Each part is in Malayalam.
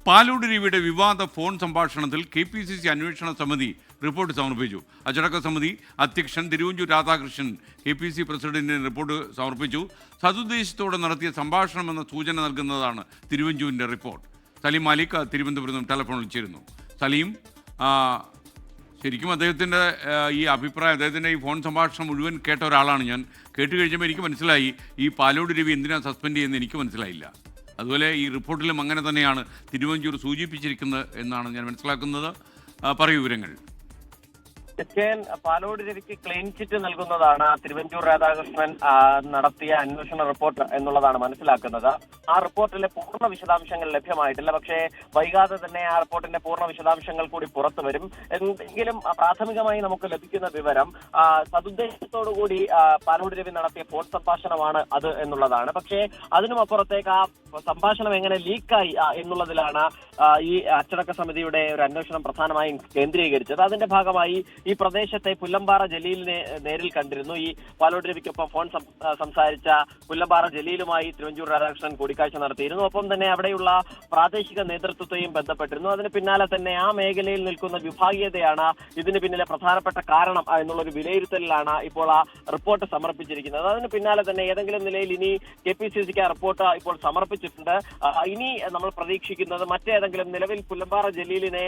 പാലോട് രവിയുടെ വിവാദ ഫോൺ സംഭാഷണത്തിൽ KPCC അന്വേഷണ സമിതി റിപ്പോർട്ട് സമർപ്പിച്ചു. അച്ചടക്ക സമിതി അധ്യക്ഷൻ തിരുവഞ്ചൂർ രാധാകൃഷ്ണൻ KPCC പ്രസിഡന്റിന് റിപ്പോർട്ട് സമർപ്പിച്ചു. സതുദ്ദേശത്തോടെ നടത്തിയ സംഭാഷണമെന്ന സൂചന നൽകുന്നതാണ് തിരുവഞ്ചൂരിൻ്റെ റിപ്പോർട്ട്. സലീം മാലിക് തിരുവനന്തപുരത്ത് ടെലിഫോണിൽ ചേരുന്നു. സലീം, ശരിക്കും അദ്ദേഹത്തിൻ്റെ ഈ അഭിപ്രായം, അദ്ദേഹത്തിൻ്റെ ഈ ഫോൺ സംഭാഷണം മുഴുവൻ കേട്ട ഒരാളാണ് ഞാൻ. കേട്ട് കഴിഞ്ഞപ്പോൾ എനിക്ക് മനസ്സിലായി ഈ പാലോട് രവി എന്തിനാണ് സസ്പെൻഡ് ചെയ്യുന്നത് എനിക്ക് മനസ്സിലായില്ല. അതുപോലെ ഈ റിപ്പോർട്ടിലും അങ്ങനെ തന്നെയാണ് തിരുവഞ്ചൂർ സൂചിപ്പിച്ചിരിക്കുന്നത് എന്നാണ് ഞാൻ മനസ്സിലാക്കുന്നത്. പറയൂ വിവരങ്ങൾ. പാലോട് രവിക്ക് ക്ലീൻ ചിറ്റ് നൽകുന്നതാണ് തിരുവഞ്ചൂർ രാധാകൃഷ്ണൻ നടത്തിയ അന്വേഷണ റിപ്പോർട്ട് എന്നുള്ളതാണ് മനസ്സിലാക്കുന്നത്. ആ റിപ്പോർട്ടിലെ പൂർണ്ണ വിശദാംശങ്ങൾ ലഭ്യമായിട്ടില്ല. പക്ഷേ വൈകാതെ തന്നെ ആ റിപ്പോർട്ടിന്റെ പൂർണ്ണ വിശദാംശങ്ങൾ കൂടി പുറത്തു വരും. എങ്കിലും പ്രാഥമികമായി നമുക്ക് ലഭിക്കുന്ന വിവരം സതുദ്ദേശത്തോടുകൂടി പാലോട് രവി നടത്തിയ ഫോൺ സംഭാഷണമാണ് അത് എന്നുള്ളതാണ്. പക്ഷേ അതിനുമപ്പുറത്തേക്ക് ആ സംഭാഷണം എങ്ങനെ ലീക്കായി എന്നുള്ളതിലാണ് ഈ അച്ചടക്ക സമിതിയുടെ ഒരു അന്വേഷണം പ്രധാനമായും കേന്ദ്രീകരിച്ചത്. അതിന്റെ ഭാഗമായി ഈ പ്രദേശത്തെ പുല്ലമ്പാറ ജലീലിനെ നേരിൽ കണ്ടിരുന്നു. ഈ പാലോട് രവിക്കൊപ്പം ഫോൺ സംസാരിച്ച പുല്ലമ്പാറ ജലീലുമായി തിരുവഞ്ചൂർ രാധാകൃഷ്ണൻ കൂടിക്കാഴ്ച നടത്തിയിരുന്നു. ഒപ്പം തന്നെ അവിടെയുള്ള പ്രാദേശിക നേതൃത്വത്തെയും ബന്ധപ്പെട്ടിരുന്നു. അതിന് പിന്നാലെ തന്നെ ആ മേഖലയിൽ നിൽക്കുന്ന വിഭാഗീയതയാണ് ഇതിന് പിന്നിലെ പ്രധാനപ്പെട്ട കാരണം എന്നുള്ളൊരു വിലയിരുത്തലിലാണ് ഇപ്പോൾ ആ റിപ്പോർട്ട് സമർപ്പിച്ചിരിക്കുന്നത്. അതിന് പിന്നാലെ തന്നെ ഏതെങ്കിലും നിലയിൽ ഇനി KPCCക്ക് ആ റിപ്പോർട്ട് ഇപ്പോൾ സമർപ്പിച്ചിട്ടുണ്ട്. ഇനി നമ്മൾ പ്രതീക്ഷിക്കുന്നത് മറ്റേതെങ്കിലും, നിലവിൽ പുല്ലമ്പാറ ജലീലിനെ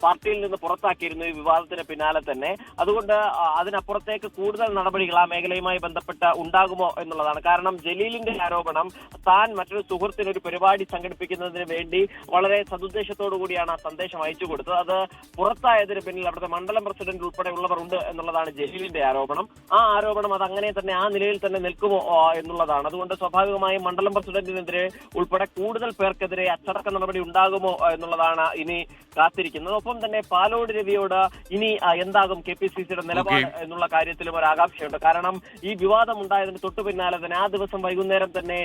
പാർട്ടിയിൽ നിന്ന് പുറത്താക്കിയിരുന്നു ഈ വിവാദത്തിന് പിന്നാലെ തന്നെ. അതുകൊണ്ട് അതിനപ്പുറത്തേക്ക് കൂടുതൽ നടപടികൾ ആ മേഖലയുമായി ബന്ധപ്പെട്ട് ഉണ്ടാകുമോ എന്നുള്ളതാണ്. കാരണം ജലീലിന്റെ ആരോപണം താൻ മറ്റൊരു സുഹൃത്തിന് ഒരു പരിപാടി സംഘടിപ്പിക്കുന്നതിന് വേണ്ടി വളരെ സതുദ്ദേശത്തോടു കൂടിയാണ് ആ സന്ദേശം അയച്ചു കൊടുത്തത്. അത് പുറത്തായതിന് പിന്നിൽ അവിടുത്തെ മണ്ഡലം പ്രസിഡന്റ് ഉൾപ്പെടെയുള്ളവർ ഉണ്ട് എന്നുള്ളതാണ് ജലീലിന്റെ ആരോപണം. ആ ആരോപണം അത് അങ്ങനെ തന്നെ ആ നിലയിൽ തന്നെ നിൽക്കുമോ എന്നുള്ളതാണ്. അതുകൊണ്ട് സ്വാഭാവികമായും മണ്ഡലം പ്രസിഡന്റിനെതിരെ ഉൾപ്പെടെ കൂടുതൽ പേർക്കെതിരെ അച്ചടക്ക നടപടി ഉണ്ടാകുമോ എന്നുള്ളതാണ് ഇനി കാത്തിരിക്കുന്നത്. ഒപ്പം തന്നെ പാലോട് രവിയോട് ഇനി എന്താകും KPCCയുടെ നിലപാട് എന്നുള്ള കാര്യത്തിലും ഒരു ആകാംക്ഷയുണ്ട്. കാരണം ഈ വിവാദം ഉണ്ടായതിന് തൊട്ടു പിന്നാലെ തന്നെ ആ ദിവസം വൈകുന്നേരം തന്നെ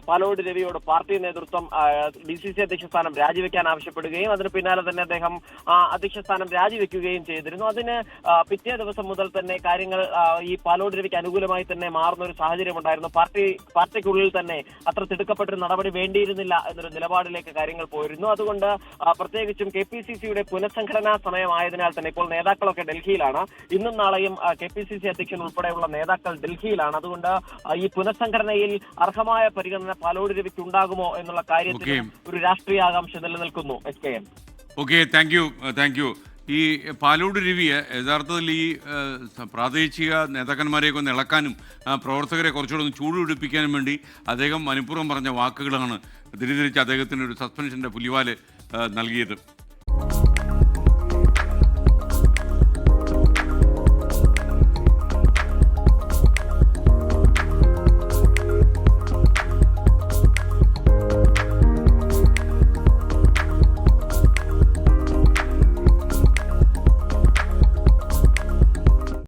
പാലോട് രവിയോട് പാർട്ടി നേതൃത്വം DCC അധ്യക്ഷ സ്ഥാനം രാജിവെക്കാൻ ആവശ്യപ്പെടുകയും അതിന് പിന്നാലെ തന്നെ അദ്ദേഹം അധ്യക്ഷ സ്ഥാനം രാജിവെക്കുകയും ചെയ്തിരുന്നു. അതിന് പിറ്റേ ദിവസം മുതൽ തന്നെ കാര്യങ്ങൾ ഈ പാലോട് രവിക്ക് അനുകൂലമായി തന്നെ മാറുന്ന ഒരു സാഹചര്യം ഉണ്ടായിരുന്നു. പാർട്ടിക്കുള്ളിൽ തന്നെ അത്ര തിടുക്കപ്പെട്ടൊരു നടപടി വേണ്ടിയിരുന്നില്ല എന്നൊരു നിലപാടിലേക്ക് കാര്യങ്ങൾ പോയിരുന്നു. അതുകൊണ്ട് പ്രത്യേകിച്ചും KPCCയുടെ പുനഃസംഘടനാ സമയമായതിനാൽ തന്നെ ഇപ്പോൾ നേതാക്കളൊക്കെ ഡൽഹിയിലാണ്. ഇന്നും നാളെയും KPCC അധ്യക്ഷൻ ഉൾപ്പെടെയുള്ള നേതാക്കൾ ഡൽഹിയിലാണ്. അതുകൊണ്ട് ഈ പുനഃസംഘടനയിൽ അർഹമായ പരിഗണന പാലോട് രവിക്ക് ഉണ്ടാകുമോ എന്നുള്ള കാര്യത്തിൽ ഒരു രാഷ്ട്രീയ ആകാംക്ഷ നിലനിൽക്കുന്നു. Okay, thank you. ഈ പാലോട് രവിയെ യഥാർത്ഥത്തിൽ ഈ പ്രാദേശിക നേതാക്കന്മാരെയൊക്കെ ഒന്ന് ഇളക്കാനും പ്രവർത്തകരെ കുറച്ചുകൂടെ ഒന്ന് ചൂടുപിടിപ്പിക്കാനും വേണ്ടി അദ്ദേഹം മനഃപൂർവ്വം പറഞ്ഞ വാക്കുകളാണ് തിരിച്ച് അദ്ദേഹത്തിന് ഒരു സസ്പെൻഷൻ്റെ പുലിവാല് നൽകിയത്.